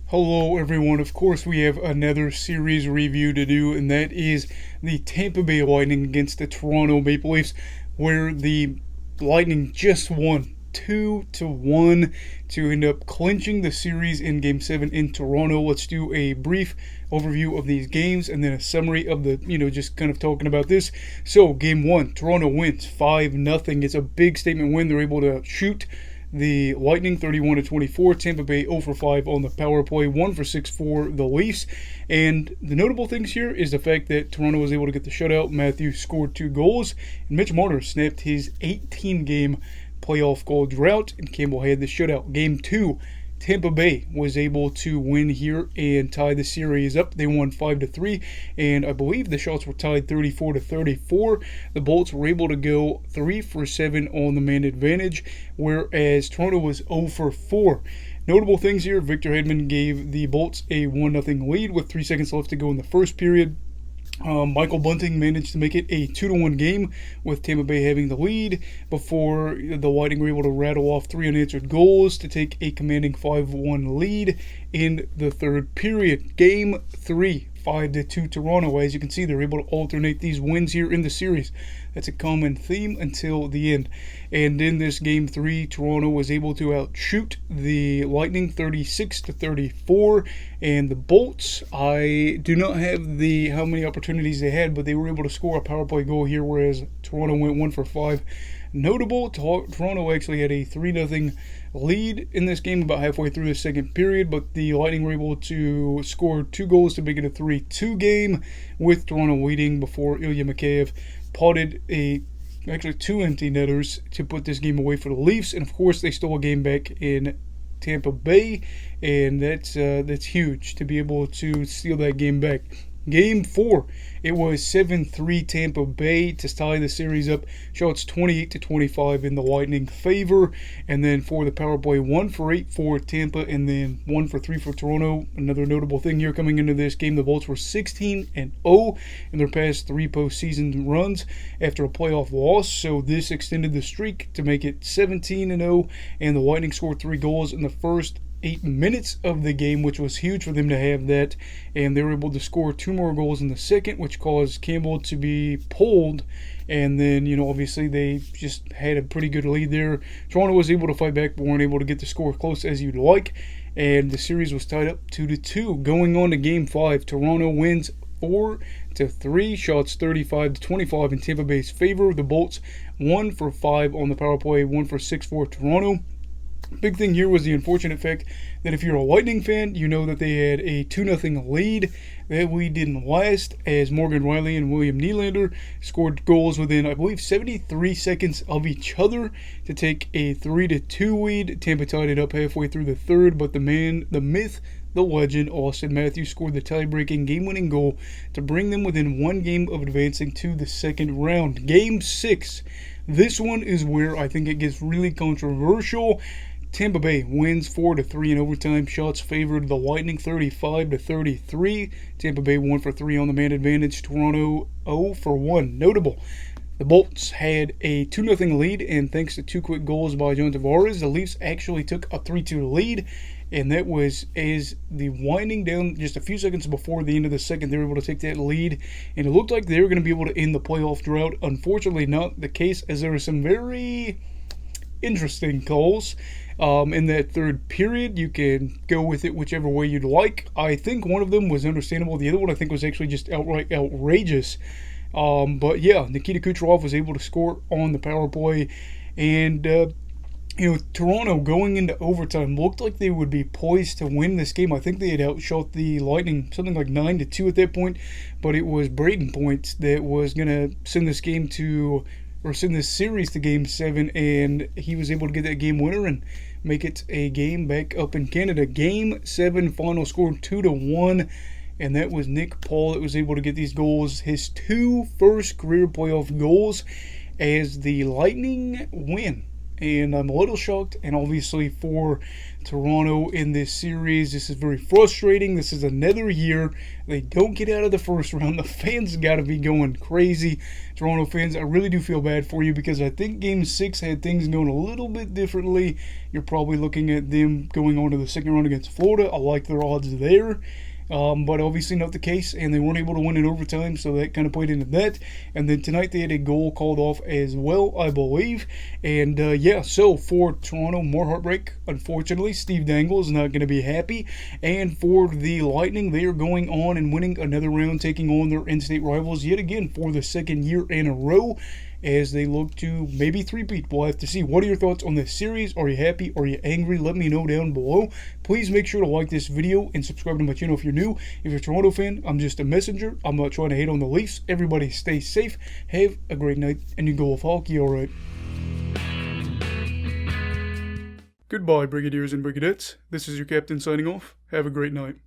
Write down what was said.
Hello, everyone. Of course, we have another series review to do, and that is the Tampa Bay Lightning against the Toronto Maple Leafs, where the Lightning just won 2-1 to end up clinching the series in Game 7 in Toronto. Let's do a brief overview of these games and then a summary of the, just kind of talking about this. So, Game 1, Toronto wins 5-0. It's a big statement win. They're able to shoot the Lightning 31-24, Tampa Bay 0 for 5 on the power play, 1 for 6 for the Leafs. And the notable things here is the fact that Toronto was able to get the shutout. Matthews scored 2 goals, and Mitch Marner snapped his 18-game playoff goal drought, and Campbell had the shutout. Game 2, Tampa Bay was able to win here and tie the series up. They won 5-3, and I believe the shots were tied 34-34. The Bolts were able to go 3 for 7 on the man advantage, whereas Toronto was 0 for 4. Notable things here: Victor Hedman gave the Bolts a 1-0 lead with 3 seconds left to go in the first period. Michael Bunting managed to make it a 2-1 game with Tampa Bay having the lead before the Lightning were able to rattle off 3 unanswered goals to take a commanding 5-1 lead in the third period. Game 3, 5-2 Toronto. As you can see, they're able to alternate these wins here in the series. That's a common theme until the end. And in this Game 3, Toronto was able to outshoot the Lightning 36-34. And the Bolts, I do not have the how many opportunities they had, but they were able to score a power play goal here, whereas Toronto went 1 for 5. Notable, Toronto actually had a 3-0 lead in this game about halfway through the second period, but the Lightning were able to score 2 goals to make it a 3-2 game, with Toronto leading before Ilya Mikheyev potted actually 2 empty netters to put this game away for the Leafs. And of course, they stole a game back in Tampa Bay, and that's huge to be able to steal that game back. Game 4, it was 7-3 Tampa Bay to tie the series up. Shots 28-25 in the Lightning favor. And then for the power play, 1 for 8 for Tampa, and then 1 for 3 for Toronto. Another notable thing here coming into this game, the Bolts were 16-0 in their past 3 postseason runs after a playoff loss. So this extended the streak to make it 17-0, and the Lightning scored 3 goals in the first 8 minutes of the game, which was huge for them to have that, and they were able to score 2 more goals in the second, which caused Campbell to be pulled. And then, obviously they just had a pretty good lead there. Toronto was able to fight back, but weren't able to get the score close as you'd like, and the series was tied up 2-2. Going on to Game 5, Toronto wins 4-3, shots 35-25 in Tampa Bay's favor. The Bolts 1 for 5 on the power play, 1 for 6 for Toronto. Big thing here was the unfortunate fact that if you're a Lightning fan, you know that they had a 2-0 lead. That lead didn't last, as Morgan Riley and William Nylander scored goals within, I believe, 73 seconds of each other to take a 3-2 lead. Tampa tied it up halfway through the third, but the man, the myth, the legend, Austin Matthews scored the tie-breaking game-winning goal to bring them within 1 game of advancing to the second round. Game 6. This one is where I think it gets really controversial. Tampa Bay wins 4-3 in overtime. Shots favored the Lightning 35-33. Tampa Bay 1 for 3 on the man advantage. Toronto 0 for 1. Notable: the Bolts had a 2-0 lead, and thanks to 2 quick goals by John Tavares, the Leafs actually took a 3-2 lead. And that was as the winding down just a few seconds before the end of the second, they were able to take that lead, and it looked like they were going to be able to end the playoff drought. Unfortunately, not the case, as there were some very interesting calls in that third period. You can go with it whichever way you'd like. I think one of them was understandable. The other one I think was actually just outright outrageous. But yeah, Nikita Kucherov was able to score on the power play, and Toronto going into overtime looked like they would be poised to win this game. I think they had outshot the Lightning something like 9-2 at that point, but it was Braden Point that was going to send this series to Game 7, and he was able to get that game winner and make it a game back up in Canada. Game 7 final score 2-1, and that was Nick Paul that was able to get these goals, his 2 first career playoff goals, as the Lightning win and I'm a little shocked. And obviously for Toronto in this series, this is very frustrating. This is another year they don't get out of the first round. The fans got to be going crazy. Toronto fans, I really do feel bad for you, because I think Game 6 had things going a little bit differently. You're probably looking at them going on to the second round against Florida. I like their odds there. But obviously not the case, and they weren't able to win in overtime, so that kind of played into that. And then tonight they had a goal called off as well, I believe. And yeah, so for Toronto, more heartbreak. Unfortunately, Steve Dangle is not going to be happy. And for the Lightning, they are going on and winning another round, taking on their in-state rivals yet again for the second year in a row, as they look to maybe three-peat. We'll have to see. What are your thoughts on this series? Are you happy? Are you angry? Let me know down below. Please make sure to like this video and subscribe to my channel if you're new. If you're a Toronto fan, I'm just a messenger. I'm not trying to hate on the Leafs. Everybody stay safe. Have a great night, and you go with hockey, alright. Goodbye, Brigadiers and Brigadettes. This is your captain signing off. Have a great night.